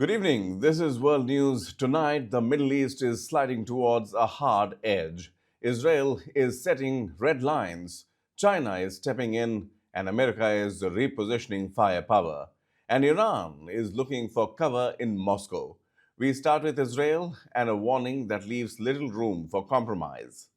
Good evening. This is World News. Tonight, the Middle East is sliding towards a hard edge. Israel is setting red lines. China is stepping in, and America is repositioning firepower. And Iran is looking for cover in Moscow. We start with Israel and a warning that leaves little room for compromise.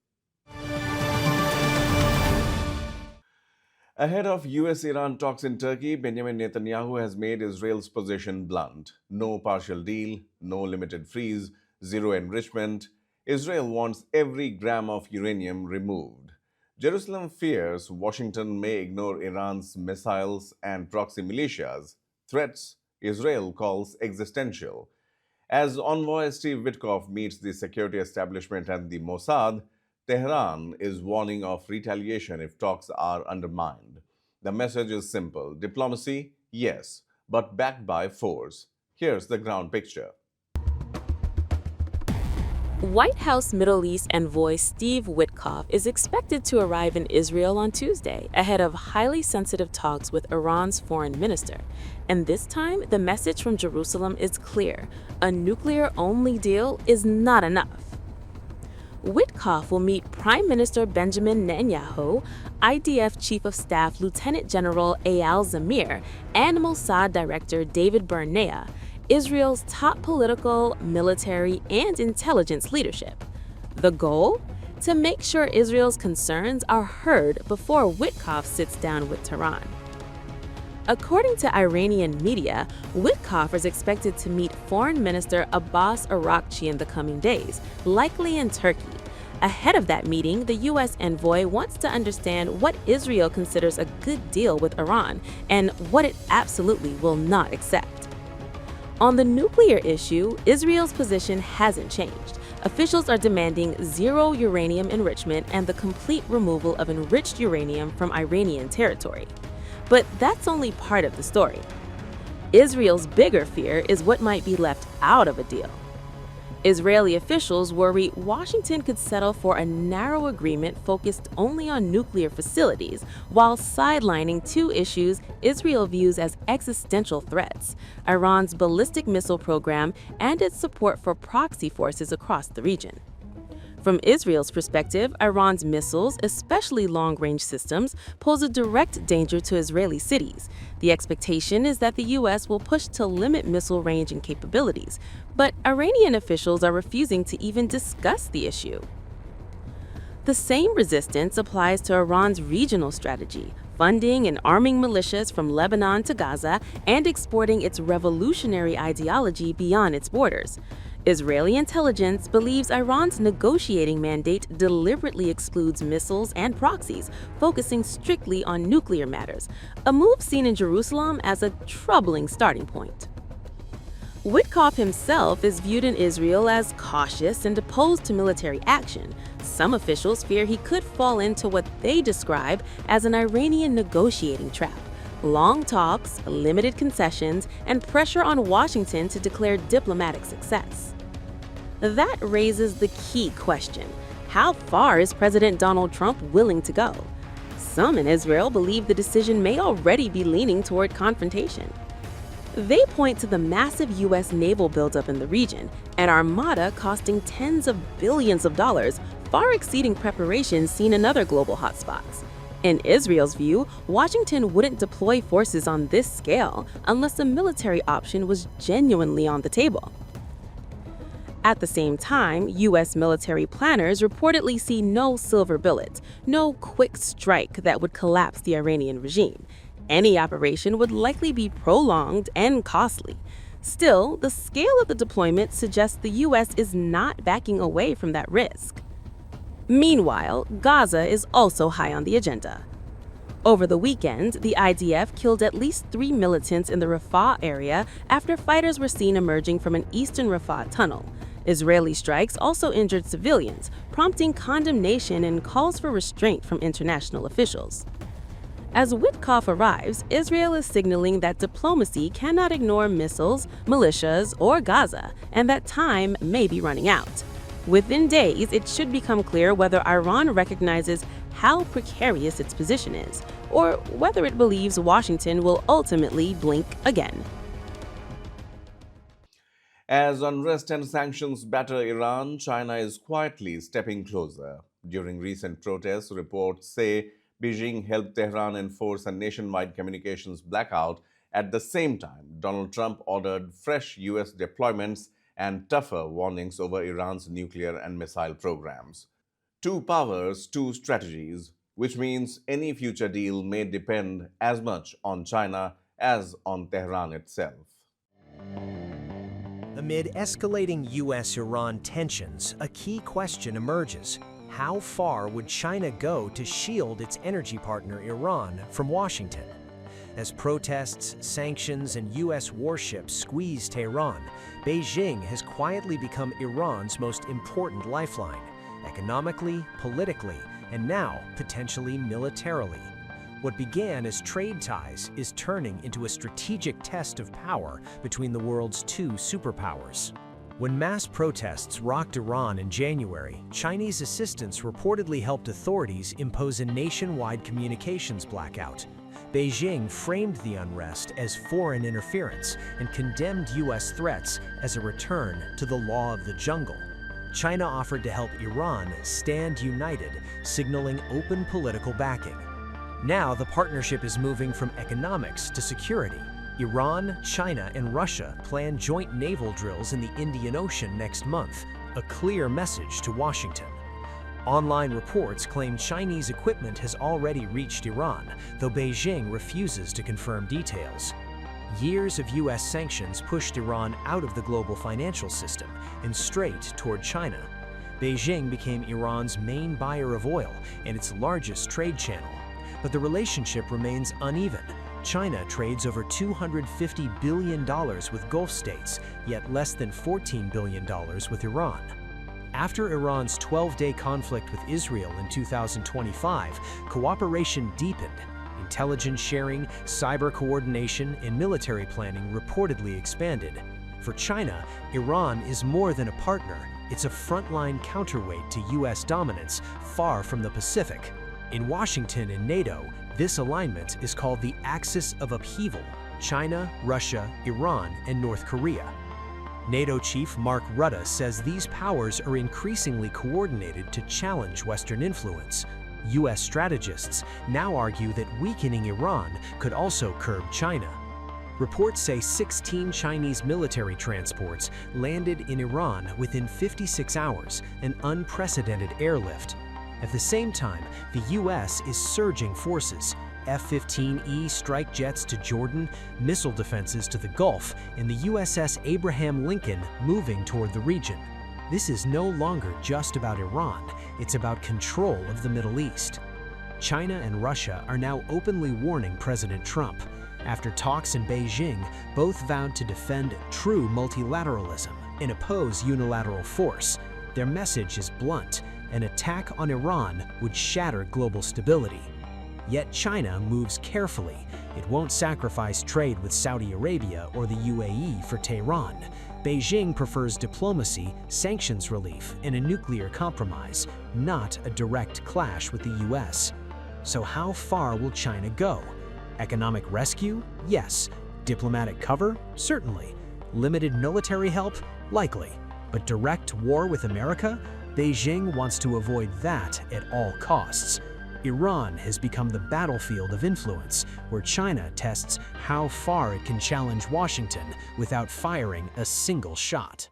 Ahead of US Iran talks in Turkey, Benjamin Netanyahu has made Israel's position blunt. No partial deal, no limited freeze, zero enrichment. Israel wants every gram of uranium removed. Jerusalem fears Washington may ignore Iran's missiles and proxy militias, threats Israel calls existential. As envoy Steve Witkoff meets the security establishment and the Mossad, Tehran is warning of retaliation if talks are undermined. The message is simple: diplomacy, yes, but backed by force. Here's the ground picture. White House Middle East envoy Steve Witkoff is expected to arrive in Israel on Tuesday ahead of highly sensitive talks with Iran's foreign minister. And this time, the message from Jerusalem is clear: a nuclear-only deal is not enough. Witkoff will meet Prime Minister Benjamin Netanyahu, IDF Chief of Staff Lieutenant General Eyal Zamir, and Mossad Director David Barnea, Israel's top political, military, and intelligence leadership. The goal? To make sure Israel's concerns are heard before Witkoff sits down with Tehran. According to Iranian media, Witkoff is expected to meet Foreign Minister Abbas Araghchi in the coming days, likely in Turkey. Ahead of that meeting, the U.S. envoy wants to understand what Israel considers a good deal with Iran and what it absolutely will not accept. On the nuclear issue, Israel's position hasn't changed. Officials are demanding zero uranium enrichment and the complete removal of enriched uranium from Iranian territory. But that's only part of the story. Israel's bigger fear is what might be left out of a deal. Israeli officials worry Washington could settle for a narrow agreement focused only on nuclear facilities, while sidelining two issues Israel views as existential threats: Iran's ballistic missile program and its support for proxy forces across the region. From Israel's perspective, Iran's missiles, especially long-range systems, pose a direct danger to Israeli cities. The expectation is that the U.S. will push to limit missile range and capabilities, but Iranian officials are refusing to even discuss the issue. The same resistance applies to Iran's regional strategy, funding and arming militias from Lebanon to Gaza and exporting its revolutionary ideology beyond its borders. Israeli intelligence believes Iran's negotiating mandate deliberately excludes missiles and proxies, focusing strictly on nuclear matters, a move seen in Jerusalem as a troubling starting point. Witkoff himself is viewed in Israel as cautious and opposed to military action. Some officials fear he could fall into what they describe as an Iranian negotiating trap: long talks, limited concessions, and pressure on Washington to declare diplomatic success. That raises the key question: how far is President Donald Trump willing to go? Some in Israel believe the decision may already be leaning toward confrontation. They point to the massive U.S. naval buildup in the region, an armada costing tens of billions of dollars, far exceeding preparations seen in other global hotspots. In Israel's view, Washington wouldn't deploy forces on this scale unless a military option was genuinely on the table. At the same time, U.S. military planners reportedly see no silver bullet, no quick strike that would collapse the Iranian regime. Any operation would likely be prolonged and costly. Still, the scale of the deployment suggests the U.S. is not backing away from that risk. Meanwhile, Gaza is also high on the agenda. Over the weekend, the IDF killed at least 3 militants in the Rafah area after fighters were seen emerging from an eastern Rafah tunnel. Israeli strikes also injured civilians, prompting condemnation and calls for restraint from international officials. As Witkoff arrives, Israel is signaling that diplomacy cannot ignore missiles, militias, or Gaza, and that time may be running out. Within days, it should become clear whether Iran recognizes how precarious its position is, or whether it believes Washington will ultimately blink again. As unrest and sanctions batter Iran, China is quietly stepping closer. During recent protests, reports say Beijing helped Tehran enforce a nationwide communications blackout. At the same time, Donald Trump ordered fresh U.S. deployments and tougher warnings over Iran's nuclear and missile programs. Two powers, two strategies, which means any future deal may depend as much on China as on Tehran itself. Amid escalating U.S.-Iran tensions, a key question emerges. How far would China go to shield its energy partner Iran from Washington? As protests, sanctions, and U.S. warships squeeze Tehran, Beijing has quietly become Iran's most important lifeline, economically, politically, and now potentially militarily. What began as trade ties is turning into a strategic test of power between the world's two superpowers. When mass protests rocked Iran in January, Chinese assistance reportedly helped authorities impose a nationwide communications blackout. Beijing framed the unrest as foreign interference and condemned U.S. threats as a return to the law of the jungle. China offered to help Iran stand united, signaling open political backing. Now the partnership is moving from economics to security. Iran, China, and Russia plan joint naval drills in the Indian Ocean next month, a clear message to Washington. Online reports claim Chinese equipment has already reached Iran, though Beijing refuses to confirm details. Years of U.S. sanctions pushed Iran out of the global financial system and straight toward China. Beijing became Iran's main buyer of oil and its largest trade channel. But the relationship remains uneven. China trades over $250 billion with Gulf states, yet less than $14 billion with Iran. After Iran's 12-day conflict with Israel in 2025, cooperation deepened. Intelligence sharing, cyber coordination, and military planning reportedly expanded. For China, Iran is more than a partner. It's a frontline counterweight to U.S. dominance far from the Pacific. In Washington and NATO, this alignment is called the Axis of Upheaval: China, Russia, Iran, and North Korea. NATO chief Mark Rutte says these powers are increasingly coordinated to challenge Western influence. U.S. strategists now argue that weakening Iran could also curb China. Reports say 16 Chinese military transports landed in Iran within 56 hours, an unprecedented airlift. At the same time, the U.S. is surging forces: F-15E strike jets to Jordan, missile defenses to the Gulf, and the USS Abraham Lincoln moving toward the region. This is no longer just about Iran, it's about control of the Middle East. China and Russia are now openly warning President Trump. After talks in Beijing, both vowed to defend true multilateralism and oppose unilateral force. Their message is blunt: an attack on Iran would shatter global stability. Yet China moves carefully. It won't sacrifice trade with Saudi Arabia or the UAE for Tehran. Beijing prefers diplomacy, sanctions relief, and a nuclear compromise, not a direct clash with the US. So how far will China go? Economic rescue? Yes. Diplomatic cover? Certainly. Limited military help? Likely. But direct war with America? Beijing wants to avoid that at all costs. Iran has become the battlefield of influence, where China tests how far it can challenge Washington without firing a single shot.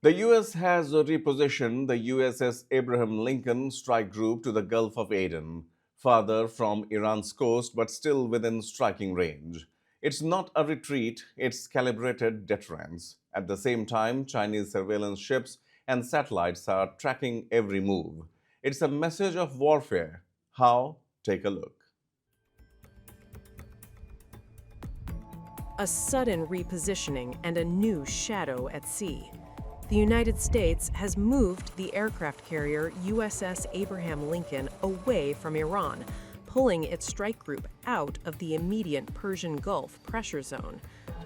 The U.S. has repositioned the USS Abraham Lincoln strike group to the Gulf of Aden, farther from Iran's coast but still within striking range. It's not a retreat, it's calibrated deterrence. At the same time, Chinese surveillance ships and satellites are tracking every move. It's a message of warfare. How? Take a look. A sudden repositioning and a new shadow at sea. The United States has moved the aircraft carrier USS Abraham Lincoln away from Iran, pulling its strike group out of the immediate Persian Gulf pressure zone.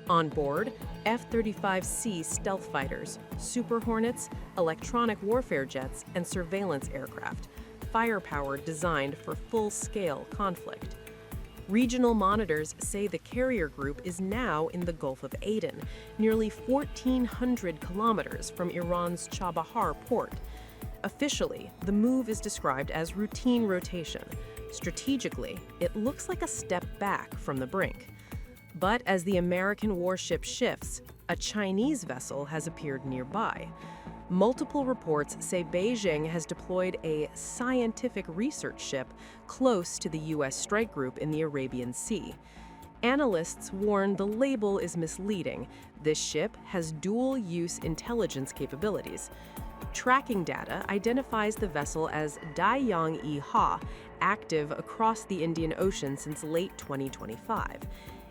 On board, F-35C stealth fighters, Super Hornets, electronic warfare jets, and surveillance aircraft, firepower designed for full-scale conflict. Regional monitors say the carrier group is now in the Gulf of Aden, nearly 1,400 kilometers from Iran's Chabahar port. Officially, the move is described as routine rotation. Strategically, it looks like a step back from the brink. But as the American warship shifts, a Chinese vessel has appeared nearby. Multiple reports say Beijing has deployed a scientific research ship close to the U.S. strike group in the Arabian Sea. Analysts warn the label is misleading. This ship has dual-use intelligence capabilities. Tracking data identifies the vessel as Daiyang-e-Ha, active across the Indian Ocean since late 2025.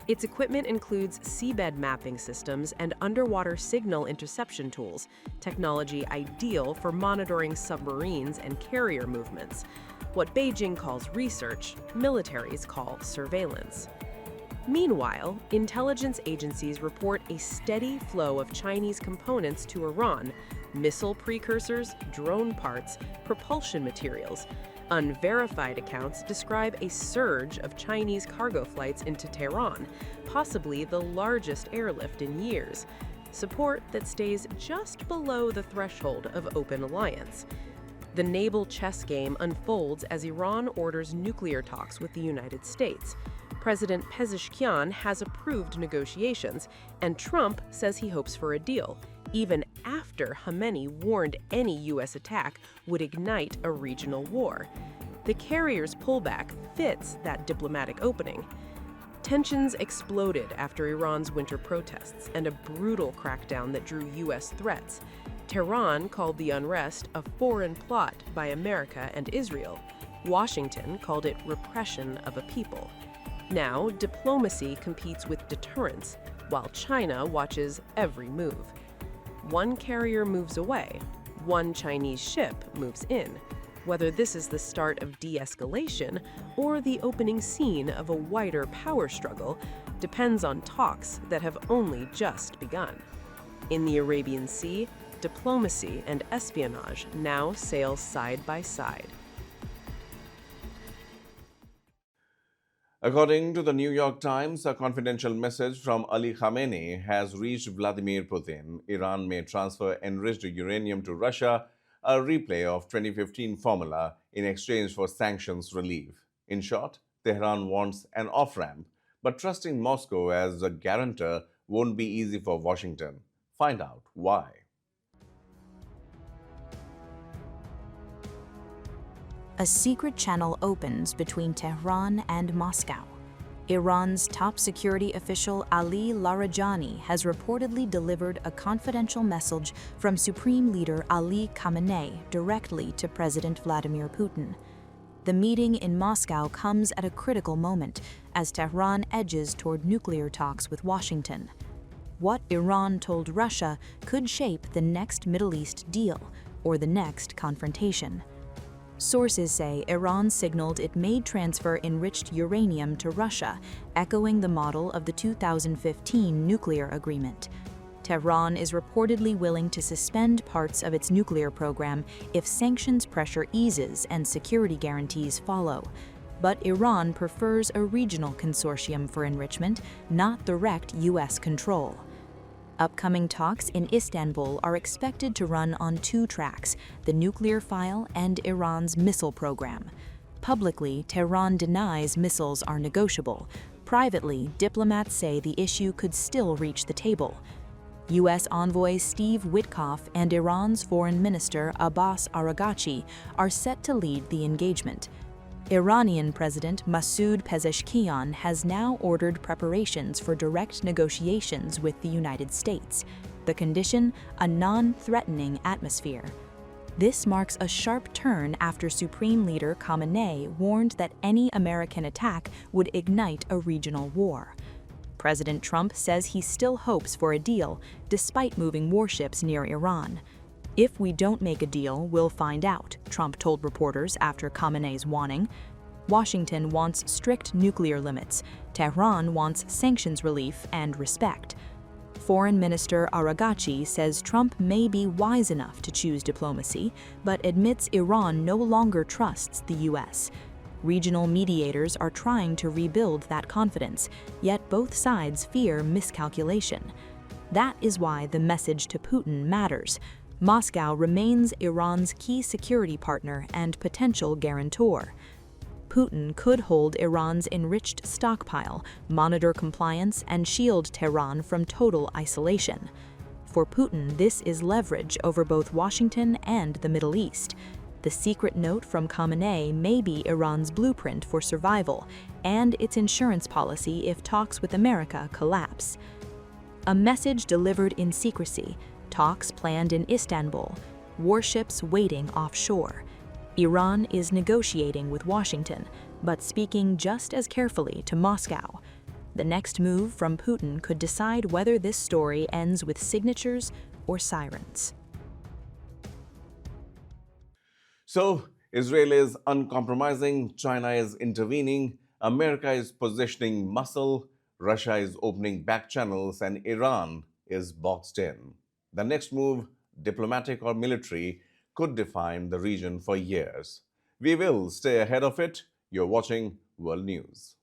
Its equipment includes seabed mapping systems and underwater signal interception tools, technology ideal for monitoring submarines and carrier movements. What Beijing calls research, militaries call surveillance. Meanwhile, intelligence agencies report a steady flow of Chinese components to Iran: missile precursors, drone parts, propulsion materials. Unverified accounts describe a surge of Chinese cargo flights into Tehran, possibly the largest airlift in years. Support that stays just below the threshold of open alliance. The naval chess game unfolds as Iran orders nuclear talks with the United States. President Pezeshkian has approved negotiations, and Trump says he hopes for a deal, even after Khamenei warned any U.S. attack would ignite a regional war. The carrier's pullback fits that diplomatic opening. Tensions exploded after Iran's winter protests and a brutal crackdown that drew U.S. threats. Tehran called the unrest a foreign plot by America and Israel. Washington called it repression of a people. Now, diplomacy competes with deterrence, while China watches every move. One carrier moves away, one Chinese ship moves in. Whether this is the start of de-escalation or the opening scene of a wider power struggle depends on talks that have only just begun. In the Arabian Sea, diplomacy and espionage now sail side by side. According to the New York Times, a confidential message from Ali Khamenei has reached Vladimir Putin. Iran may transfer enriched uranium to Russia, a replay of 2015 formula in exchange for sanctions relief. In short, Tehran wants an off-ramp, but trusting Moscow as a guarantor won't be easy for Washington. Find out why. A secret channel opens between Tehran and Moscow. Iran's top security official Ali Larijani has reportedly delivered a confidential message from Supreme Leader Ali Khamenei directly to President Vladimir Putin. The meeting in Moscow comes at a critical moment as Tehran edges toward nuclear talks with Washington. What Iran told Russia could shape the next Middle East deal or the next confrontation. Sources say Iran signaled it may transfer enriched uranium to Russia, echoing the model of the 2015 nuclear agreement. Tehran is reportedly willing to suspend parts of its nuclear program if sanctions pressure eases and security guarantees follow. But Iran prefers a regional consortium for enrichment, not direct U.S. control. Upcoming talks in Istanbul are expected to run on two tracks, the nuclear file and Iran's missile program. Publicly, Tehran denies missiles are negotiable. Privately, diplomats say the issue could still reach the table. U.S. envoy Steve Witkoff and Iran's Foreign Minister Abbas Araghchi are set to lead the engagement. Iranian President Masoud Pezeshkian has now ordered preparations for direct negotiations with the United States. The condition, a non-threatening atmosphere. This marks a sharp turn after Supreme Leader Khamenei warned that any American attack would ignite a regional war. President Trump says he still hopes for a deal, despite moving warships near Iran. If we don't make a deal, we'll find out, Trump told reporters after Khamenei's warning. Washington wants strict nuclear limits. Tehran wants sanctions relief and respect. Foreign Minister Araghchi says Trump may be wise enough to choose diplomacy, but admits Iran no longer trusts the U.S. Regional mediators are trying to rebuild that confidence, yet both sides fear miscalculation. That is why the message to Putin matters. Moscow remains Iran's key security partner and potential guarantor. Putin could hold Iran's enriched stockpile, monitor compliance, and shield Tehran from total isolation. For Putin, this is leverage over both Washington and the Middle East. The secret note from Khamenei may be Iran's blueprint for survival and its insurance policy if talks with America collapse. A message delivered in secrecy, talks planned in Istanbul, warships waiting offshore. Iran is negotiating with Washington, but speaking just as carefully to Moscow. The next move from Putin could decide whether this story ends with signatures or sirens. So, Israel is uncompromising, China is intervening, America is positioning muscle, Russia is opening back channels, and Iran is boxed in. The next move, diplomatic or military, could define the region for years. We will stay ahead of it. You're watching World News.